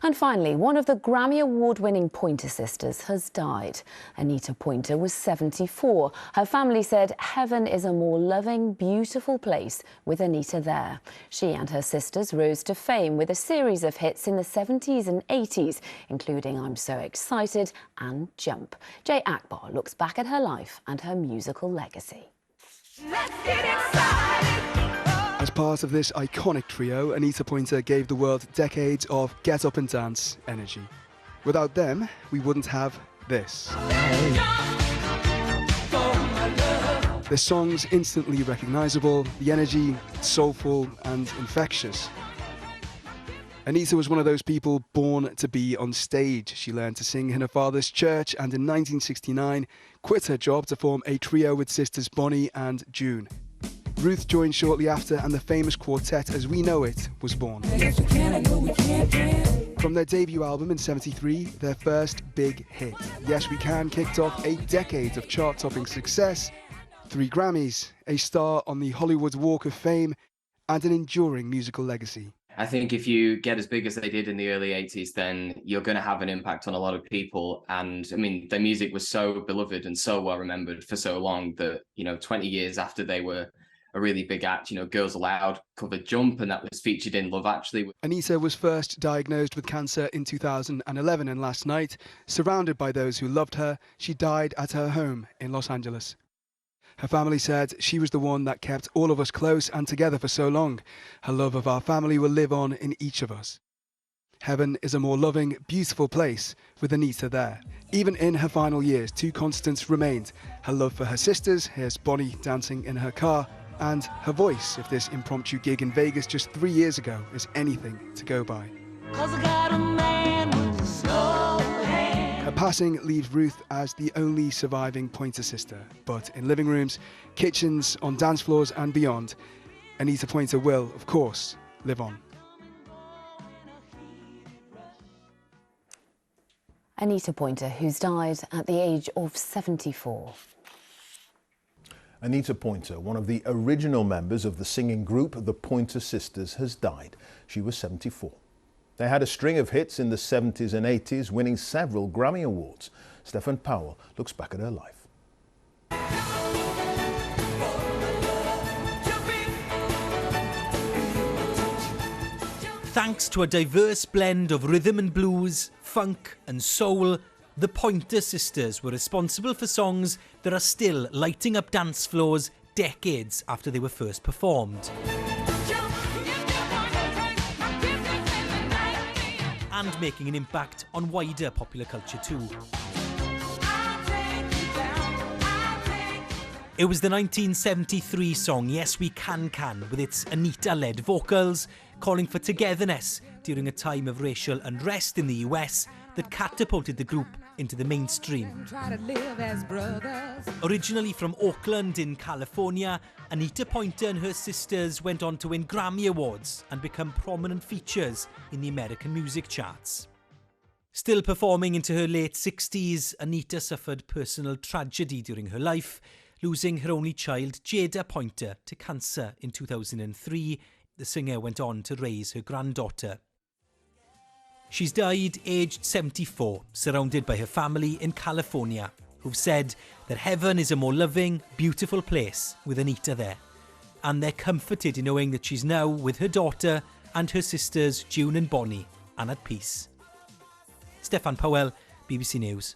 And finally, one of the Grammy Award-winning Pointer Sisters has died. Anita Pointer was 74. Her family said heaven is a more loving, beautiful place with Anita there. She and her sisters rose to fame with a series of hits in the 70s and 80s, including I'm So Excited and Jump. Jay Akbar looks back at her life and her musical legacy. Let's get excited. As part of this iconic trio, Anita Pointer gave the world decades of get up and dance energy. Without them, we wouldn't have this. Their songs instantly recognisable, the energy soulful and infectious. Anita was one of those people born to be on stage. She learned to sing in her father's church and in 1969 quit her job to form a trio with sisters Bonnie and June. Ruth joined shortly after and the famous quartet As We Know It was born. From their debut album in '73, their first big hit, Yes We Can kicked off a decade of chart-topping success, 3 Grammys, a star on the Hollywood Walk of Fame, and an enduring musical legacy. I think if you get as big as they did in the early 80s, then you're going to have an impact on a lot of people. And I mean, their music was so beloved and so well remembered for so long that, 20 years after they were a really big act, Girls Aloud covered Jump, and that was featured in Love Actually. Anita was first diagnosed with cancer in 2011, and last night, surrounded by those who loved her, she died at her home in Los Angeles. Her family said she was the one that kept all of us close and together for so long. Her love of our family will live on in each of us. Heaven is a more loving, beautiful place with Anita there. Even in her final years, 2 constants remained. Her love for her sisters, here's Bonnie dancing in her car, and her voice, if this impromptu gig in Vegas just 3 years ago is anything to go by. Her passing leaves Ruth as the only surviving Pointer sister, but in living rooms, kitchens, on dance floors and beyond, Anita Pointer will, of course, live on. Anita Pointer, who's died at the age of 74. Anita Pointer, one of the original members of the singing group the Pointer Sisters, has died. She was 74. They had a string of hits in the 70s and 80s, winning several Grammy Awards. Stefan Powell looks back at her life. Thanks to a diverse blend of rhythm and blues, funk and soul, the Pointer Sisters were responsible for songs that are still lighting up dance floors decades after they were first performed. And making an impact on wider popular culture too. It was the 1973 song Yes We Can, with its Anita-led vocals, calling for togetherness during a time of racial unrest in the US that catapulted the group into the mainstream. Originally from Oakland in California, Anita Pointer and her sisters went on to win Grammy Awards and become prominent features in the American music charts. Still performing into her late 60s, Anita suffered personal tragedy during her life, losing her only child, Jada Pointer, to cancer in 2003. The singer went on to raise her granddaughter. She's died aged 74, surrounded by her family in California, who've said that heaven is a more loving, beautiful place with Anita there. And they're comforted in knowing that she's now with her daughter and her sisters June and Bonnie, and at peace. Stefan Powell, BBC News.